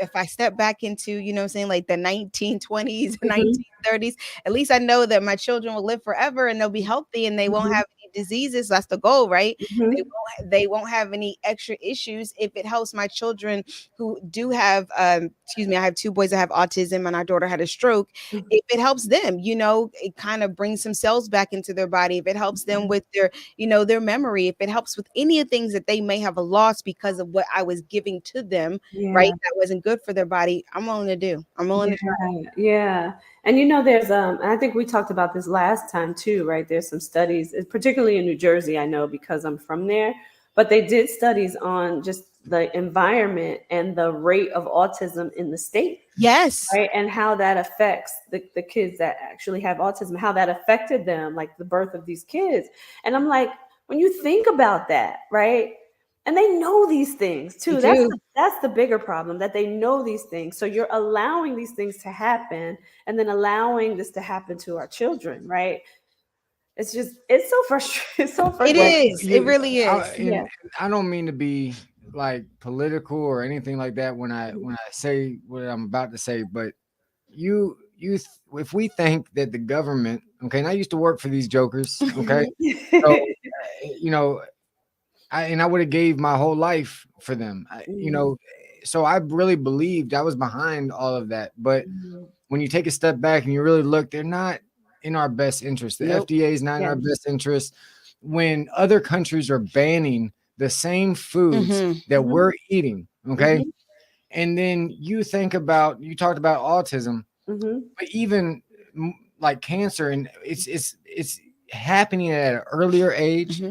If I step back into, like the 1920s, 1930s, at least I know that my children will live forever and they'll be healthy and they won't have any diseases. That's the goal, right? They won't have any extra issues if it helps my children who do have, I have 2 boys that have autism, and our daughter had a stroke. If it helps them, it kind of brings some cells back into their body. If it helps them with their, their memory, if it helps with any of the things that they may have lost because of what I was giving to them, right? That wasn't good for their body. I'm willing to do. I'm willing to try. Yeah. And there's and I think we talked about this last time too, right? There's some studies, particularly in New Jersey, I know because I'm from there, but they did studies on just the environment and the rate of autism in the state. Yes. Right. And how that affects the kids that actually have autism, how that affected them, like the birth of these kids. And I'm like, when you think about that, right? And they know these things too. That's the bigger problem, that they know these things. So you're allowing these things to happen and then allowing this to happen to our children, right? It's so frustrating. It's so It frustrating. is. It really is. Yeah. I don't mean to be like political or anything like that when I say what I'm about to say, but if we think that the government, okay, and I used to work for these jokers, okay, so you know, I would have gave my whole life for them, so I really believed I was behind all of that, but when you take a step back and you really look, they're not in our best interest. The FDA is not in our best interest. When other countries are banning the same foods that we're eating, okay, and then you talked about autism, but even like cancer, and it's happening at an earlier age,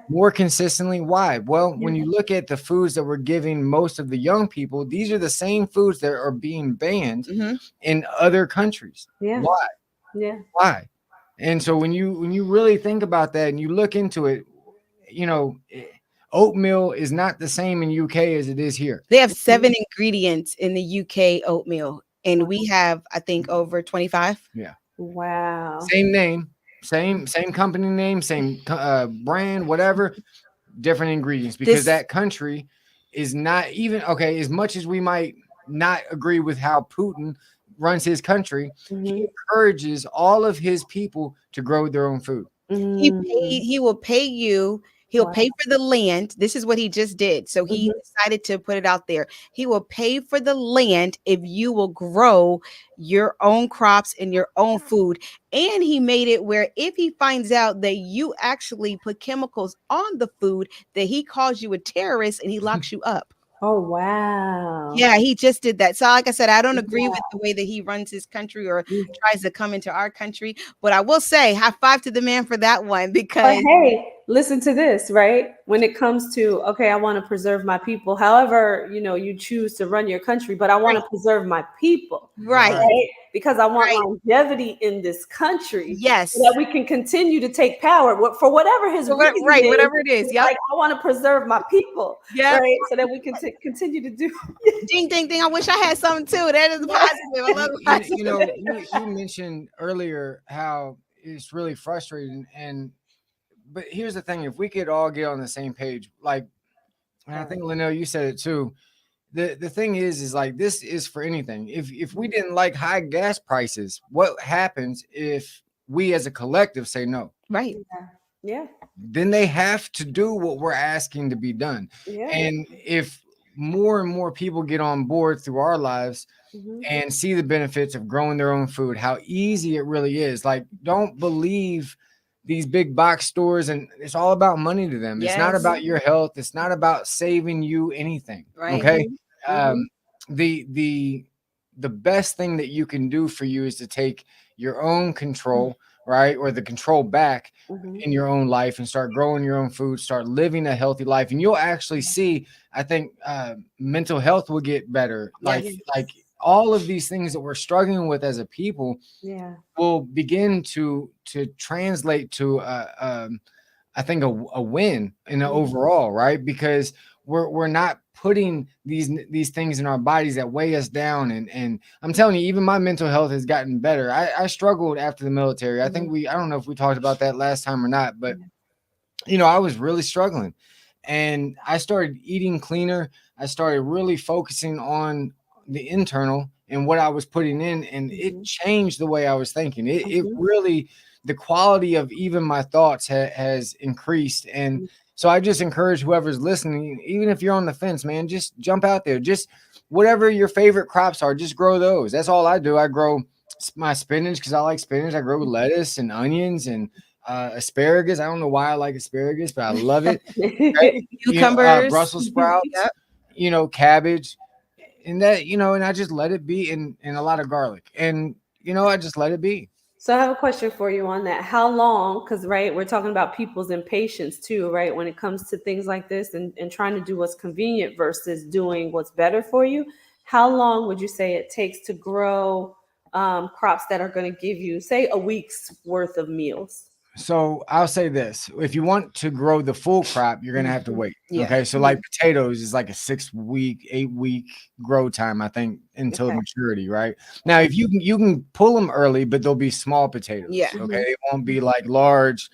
more consistently. Why? Well, when you look at the foods that we're giving most of the young people, these are the same foods that are being banned in other countries. Why? Why? And so when you really think about that and you look into it, oatmeal is not the same in UK as it is here. They have 7 ingredients in the UK oatmeal, and we have, I think, over 25. Yeah. Wow. Same name, same company name, same brand, whatever, different ingredients, because that country is not even okay. As much as we might not agree with how Putin runs his country, he encourages all of his people to grow their own food. He will pay you. He'll pay for the land. This is what he just did. So he decided to put it out there. He will pay for the land if you will grow your own crops and your own food. And he made it where if he finds out that you actually put chemicals on the food, that he calls you a terrorist and he locks you up. Oh, wow. Yeah, he just did that. So like I said, I don't agree with the way that he runs his country or tries to come into our country. But I will say high five to the man for that one, because hey, listen to this, right? When it comes to, okay, I want to preserve my people. However, you choose to run your country, but I want to preserve my people. Right. Because I want longevity in this country. Yes. So that we can continue to take power for whatever his reason is. Whatever it is. Yeah. Like, I want to preserve my people. Yeah. Right. So that we can continue to do. Ding, ding, ding. I wish I had something too. That is positive. I love it. You mentioned earlier how it's really frustrating. But here's the thing. If we could all get on the same page, like, and I think Linnell, you said it too. The thing is like, this is for anything. If we didn't like high gas prices, what happens if we as a collective say no? Right. Yeah. Then they have to do what we're asking to be done. Yeah. And if more and more people get on board through our lives and see the benefits of growing their own food, how easy it really is. Like, don't believe these big box stores, and it's all about money to them. Yes. It's not about your health. It's not about saving you anything. Right. Okay. The best thing that you can do for you is to take your own control, right? Or the control back in your own life and start growing your own food, start living a healthy life. And you'll actually see, I think, mental health will get better. Like all of these things that we're struggling with as a people will begin to translate to I think a win in the overall, right? Because we're not putting these things in our bodies that weigh us down. And I'm telling you, even my mental health has gotten better. I struggled after the military. I think I don't know if we talked about that last time or not, but I was really struggling, and I started eating cleaner. I started really focusing on the internal and what I was putting in, and it changed the way I was thinking. It really, the quality of even my thoughts has increased. And so I just encourage whoever's listening, even if you're on the fence, man, just jump out there. Just whatever your favorite crops are, just grow those. That's all I do. I grow my spinach because I like spinach. I grow lettuce and onions and asparagus. I don't know why I like asparagus, but I love it. Right? Cucumbers, Brussels sprouts, cabbage. And that, and I just let it be, in a lot of garlic, and I just let it be. So I have a question for you on that. How long, because right, we're talking about people's impatience too, right? When it comes to things like this and trying to do what's convenient versus doing what's better for you. How long would you say it takes to grow crops that are going to give you, say, a week's worth of meals? So I'll say this: if you want to grow the full crop, you're gonna have to wait. Yeah. Okay. So like potatoes is like a 6 week, 8 week grow time, I think, until Okay. maturity. Right now, if you can pull them early, but they'll be small potatoes. Yeah. Okay. It won't be like large,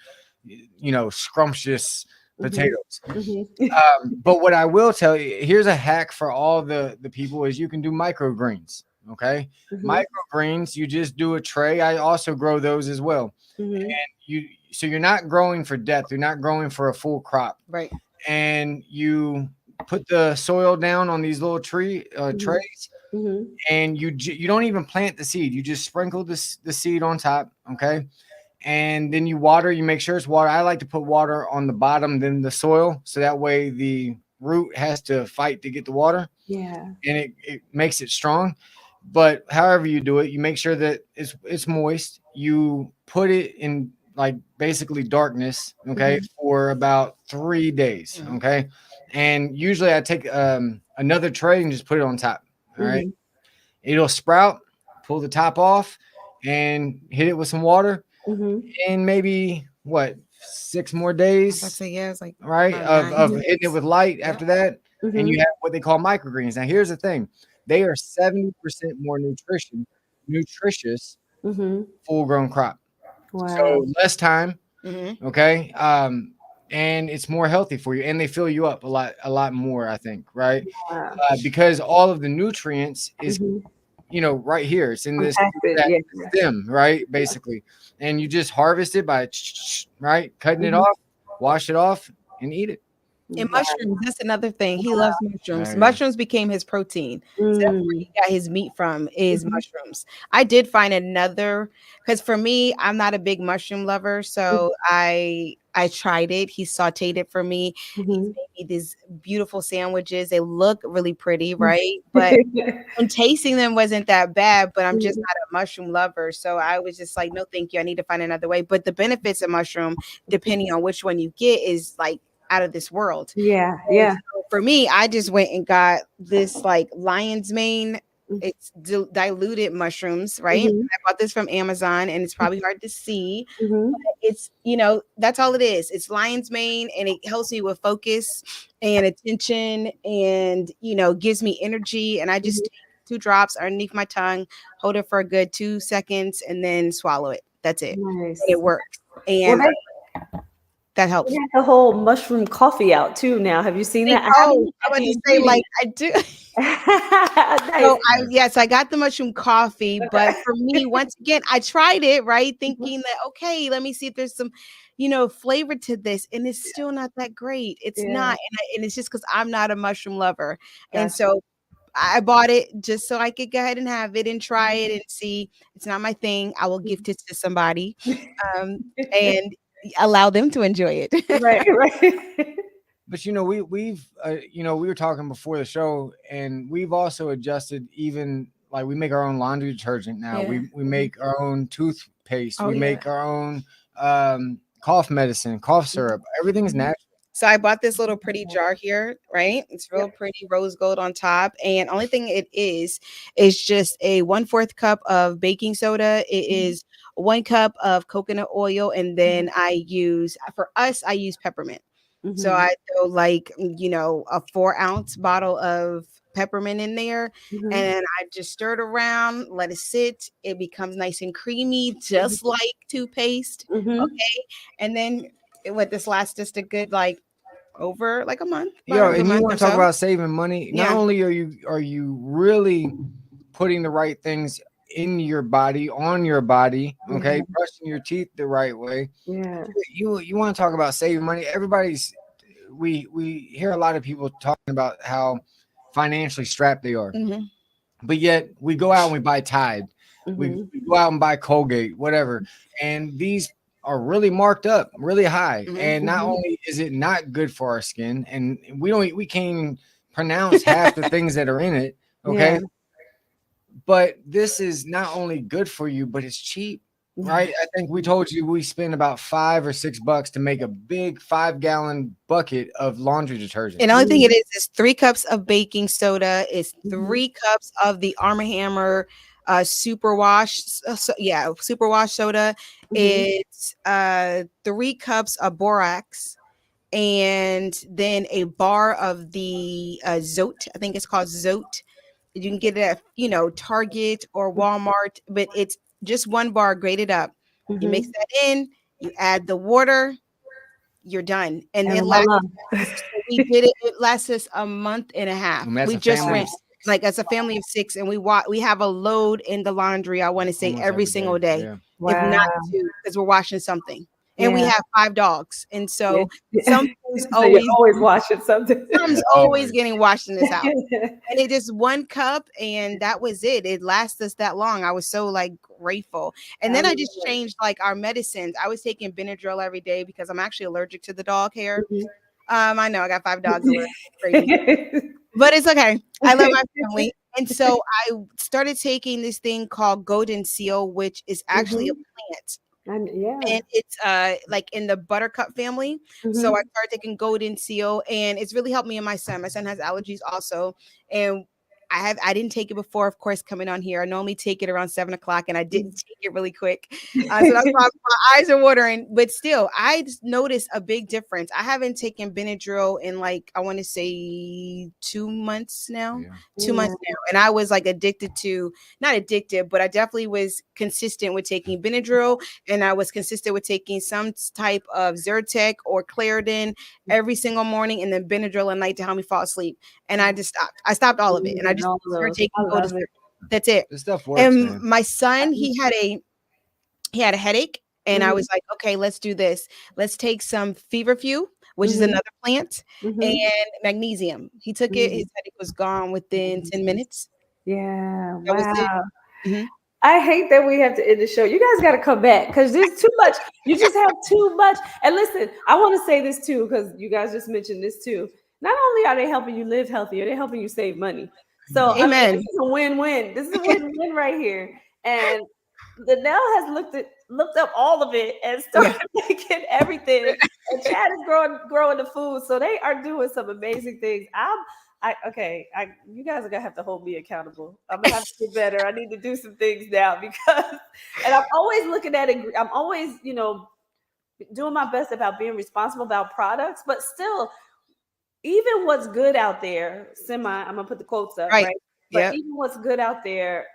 scrumptious potatoes. But what I will tell you, here's a hack for all the people is you can do microgreens. Okay. Microgreens, you just do a tray. I also grow those as well. So you're not growing for depth, you're not growing for a full crop, Right. and you put the soil down on these little trays, and you don't even plant the seed, you just sprinkle the seed on top. Okay. And then you water, you make sure it's water. I like to put water on the bottom than the soil, so that way the root has to fight to get the water. Yeah. And it makes it strong. But however you do it, you make sure that it's moist. You put it in like basically darkness, okay, for about 3 days, okay. And usually I take another tray and just put it on top. All right, it'll sprout. Pull the top off and hit it with some water, and maybe 6 more days. I'd say yeah, it's like Right of hitting it with light after that, and you have what they call microgreens. Now here's the thing: they are 70% more nutritious full grown crop. Wow. So less time, okay, and it's more healthy for you, and they fill you up a lot more, I think, right? Wow. Because all of the nutrients is right here. It's in this stem, right? Basically, and you just harvest it by cutting it off, wash it off, and eat it. And mushrooms, that's another thing. He loves mushrooms. Mushrooms became his protein. So that's where he got his meat from is mushrooms. I did find another, because for me, I'm not a big mushroom lover. So I tried it. He sauteed it for me. He's made me these beautiful sandwiches. They look really pretty, right? But and tasting them wasn't that bad, but I'm just not a mushroom lover. So I was just like, no, thank you. I need to find another way. But the benefits of mushroom, depending on which one you get, is like out of this world. Yeah. So for me, I just went and got this like lion's mane. It's diluted mushrooms, right? I bought this from Amazon, and it's probably hard to see. But it's, that's all it is. It's lion's mane, and it helps me with focus and attention, and gives me energy. And I just take 2 drops underneath my tongue, hold it for a good 2 seconds, and then swallow it. That's it. Nice. And it works. And that helps. We have the whole mushroom coffee out too now. Have you seen that? I was about to say, like, I do. Nice. So I got the mushroom coffee, but for me, once again, I tried it, right? Thinking that, okay, let me see if there's some, flavor to this. And it's still not that great. It's not. And it's just because I'm not a mushroom lover. And so I bought it just so I could go ahead and have it and try it and see. It's not my thing. I will gift it to somebody and allow them to enjoy it. Right. But we've we were talking before the show, and we've also adjusted. Even like we make our own laundry detergent now. We make our own toothpaste. We make our own cough medicine, cough syrup. Everything's natural. So I bought this little pretty jar here, right? It's real pretty, rose gold on top. And only thing it is just a 1/4 cup of baking soda. It is 1 cup of coconut oil. And then I use peppermint. So I throw like, a 4-ounce bottle of peppermint in there, and I just stir it around, let it sit. It becomes nice and creamy, just like toothpaste. Okay. And then this lasts just a good, like, over like a month. And you want to talk about saving money? Not only are you really putting the right things in your body, on your body, okay, brushing your teeth the right way. You want to talk about saving money? We hear a lot of people talking about how financially strapped they are, but yet we go out and we buy Tide, we go out and buy Colgate, whatever, and these are really marked up really high. And not only is it not good for our skin, and we can't even pronounce half the things that are in it, okay, but this is not only good for you, but it's cheap. right? I think we told you we spend about $5 or $6 to make a big 5-gallon bucket of laundry detergent. And the only thing it is 3 cups of baking soda, is 3 cups of the Arm & Hammer superwash superwash soda. It's 3 cups of borax, and then a bar of the Zote. I think it's called Zote. You can get it at, Target or Walmart, but it's just 1 bar grated up. You mix that in, you add the water, you're done. And it lasts, we did it. It lasts us a month and a half. We just went as a family of 6, and we have a load in the laundry. I want to say every single day, if not 2, because we're washing something. And we have 5 dogs, and so something's always washing something. Something's always getting washed in this house. And it just 1 cup, and that was it. It lasted us that long. I was so grateful. And then I just changed our medicines. I was taking Benadryl every day because I'm actually allergic to the dog hair. I know I got 5 dogs. Crazy. But it's okay. I love my family. And so I started taking this thing called Golden Seal, which is actually a plant. And it's in the buttercup family. So I started taking Golden Seal, and it's really helped me and my son. My son has allergies also, and I didn't take it before, of course, coming on here. I normally take it around 7 o'clock, and I didn't take it really quick. So that's why my eyes are watering. But still, I just noticed a big difference. I haven't taken Benadryl in I want to say 2 months now. 2 months now. And I was not addicted, but I definitely was consistent with taking Benadryl, and I was consistent with taking some type of Zyrtec or Claritin every single morning, and then Benadryl at night to help me fall asleep. And I just stopped. I stopped all of it, and I just started taking Golden. That's it. This stuff works. And man. my son, he had a headache, and I was like, okay, let's do this. Let's take some feverfew, which is another plant, and magnesium. He took it. His headache was gone within 10 minutes. Yeah. That was it. I hate that we have to end the show. You guys got to come back because there's too much. You just have too much. And listen, I want to say this too, because you guys just mentioned this too. Not only are they helping you live healthier, they're helping you save money. So Amen. This is a win-win. This is a win-win right here. And Danelle has looked up all of it and started making everything. And Chad is growing the food. So they are doing some amazing things. You guys are gonna have to hold me accountable. I'm gonna have to get better. I need to do some things now and I'm always looking at it. I'm always, doing my best about being responsible about products, but still, even what's good out there, I'm gonna put the quotes up, right? But even what's good out there,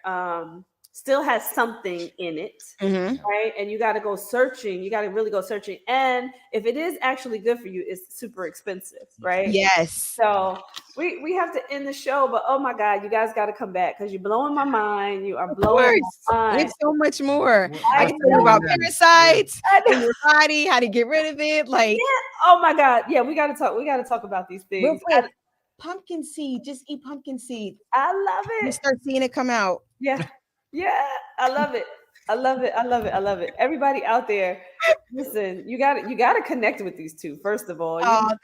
still has something in it, right? And you got to go searching. You got to really go searching. And if it is actually good for you, it's super expensive, right? Yes. So we have to end the show, but oh my God, you guys got to come back because you're blowing my mind. You are blowing my mind. We have so much more. I can talk about parasites in your body, how to get rid of it. Oh my God. Yeah, we got to talk. We got to talk about these things. Pumpkin seed. Just eat pumpkin seed. I love it. You start seeing it come out. Yeah, I love it. I love it. I love it. I love it. Everybody out there, listen, you got to connect with these two, first of all.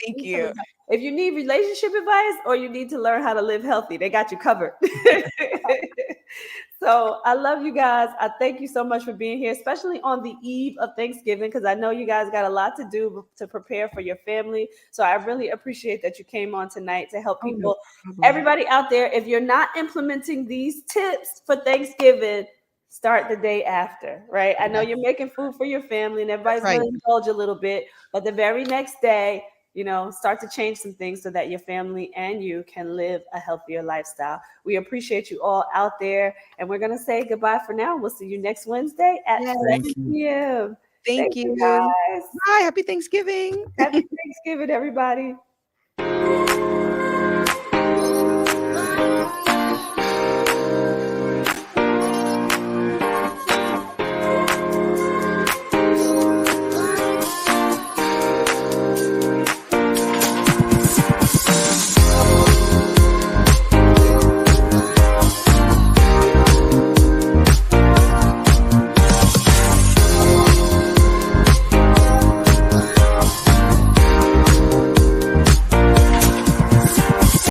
Thank you. If you need relationship advice or you need to learn how to live healthy, they got you covered. So I love you guys. I thank you so much for being here, especially on the eve of Thanksgiving, because I know you guys got a lot to do to prepare for your family. So I really appreciate that you came on tonight to help people. Everybody out there, if you're not implementing these tips for Thanksgiving, start the day after, right? I know you're making food for your family and everybody's going to indulge a little bit, but the very next day, start to change some things so that your family and you can live a healthier lifestyle. We appreciate you all out there, and we're going to say goodbye for now. We'll see you next Wednesday at 7 p.m. Thank you, guys. Bye. Happy Thanksgiving. Happy Thanksgiving, everybody.